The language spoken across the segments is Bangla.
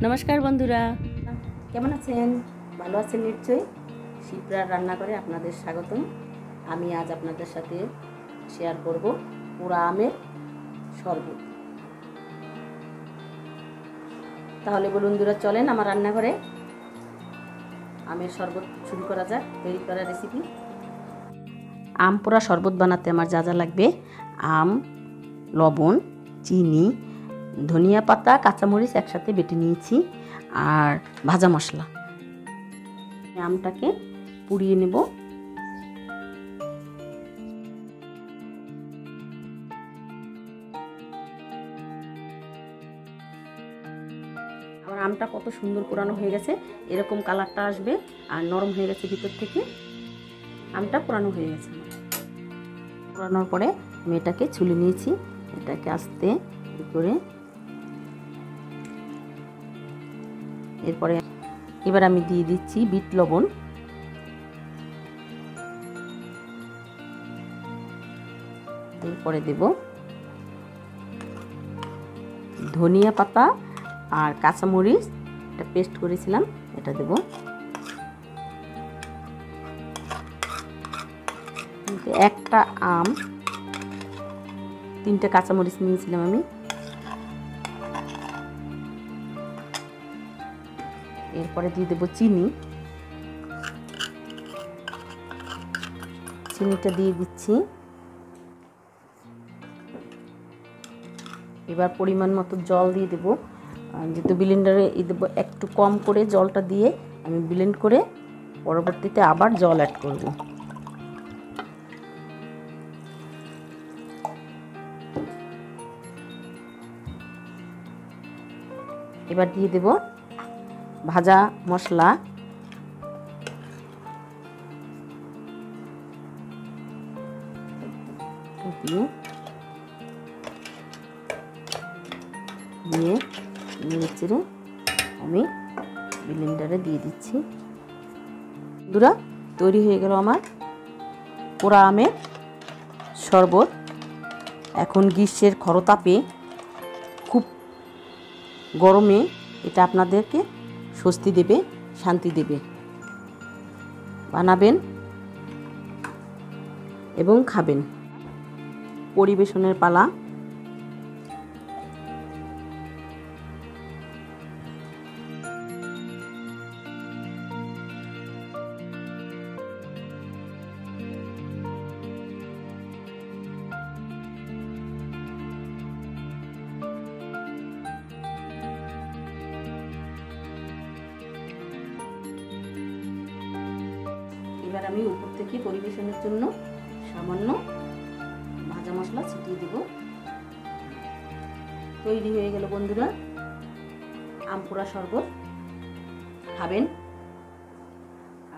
নমস্কার বন্ধুরা, কেমন আছেন? ভালো আছেন নিশ্চয়ই। শিপ্রার রান্নাঘরে আপনাদের স্বাগতম। আমি আজ আপনাদের সাথে শেয়ার করব পোড়া আমের শরবত। তাহলে বন্ধুরা চলেন আমার রান্নাঘরে আমের শরবত শুরু করা যাক। তৈরি করা রেসিপি। আম পোড়া শরবত বানাতে আমার যা যা লাগবে: আম, লবণ, চিনি, ধনিয়া পাতা, কাঁচামরিচ একসাথে বেটে নিয়েছি আর ভাজা মশলা। আমটাকে পুড়িয়ে নেব। আমার আমটা কত সুন্দর পোড়ানো হয়ে গেছে, এরকম কালারটা আসবে আর নরম হয়ে গেছে ভিতর থেকে। আমটা পোড়ানো হয়ে গেছে। পোড়ানোর পরে আমি এটাকে ছুলে নিয়েছি। এটাকে আস্তে করে এবার আমি দিয়ে দিচ্ছি বিট লবণ, এরপরে দেব ধনিয়া পাতা আর কাঁচামরিচ, এটা পেস্ট করেছিলাম, এটা দেব। একটা আম, 3টে কাঁচামরিচ নিয়েছিলাম আমি। এরপরে দিয়ে দেবো চিনি, চিনিটা দিয়ে দিচ্ছি। এবার পরিমাণ মতো জল দিয়ে দেবো। যেহেতু ব্লেন্ডারে দেবো, একটু কম করে জলটা দিয়ে আমি ব্লেন্ড করে পরবর্তীতে আবার জল অ্যাড করব। এবার দিয়ে দেব ভাজা মশলা, দিয়ে নেড়ে আমি ব্লেন্ডারে দিয়ে দিচ্ছি। বন্ধুরা, তৈরি হয়ে গেল আমার পোড়া আমের শরবত। এখন গ্রীষ্মের খরতাপে, খুব গরমে এটা আপনাদেরকে স্বস্তি দেবে, শান্তি দেবে। বানাবেন এবং খাবেন। পরিবেশনের পালা। এবার আমি উপর থেকে পরিবেশনের জন্য সামান্য ভাজা মশলা ছিটিয়ে দেব। তৈরি হয়ে গেল বন্ধুরা আম পোড়া শরবত। খাবেন,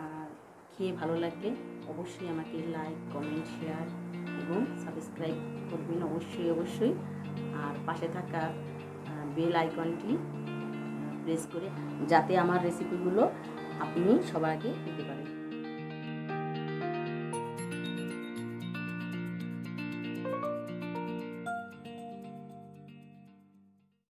আর খেয়ে ভালো লাগলে অবশ্যই আমাকে লাইক, কমেন্ট, শেয়ার এবং সাবস্ক্রাইব করবেন অবশ্যই। আর পাশে থাকা বেল আইকনটি প্রেস করে, যাতে আমার রেসিপিগুলো আপনি সবার আগে পেতে পারেন।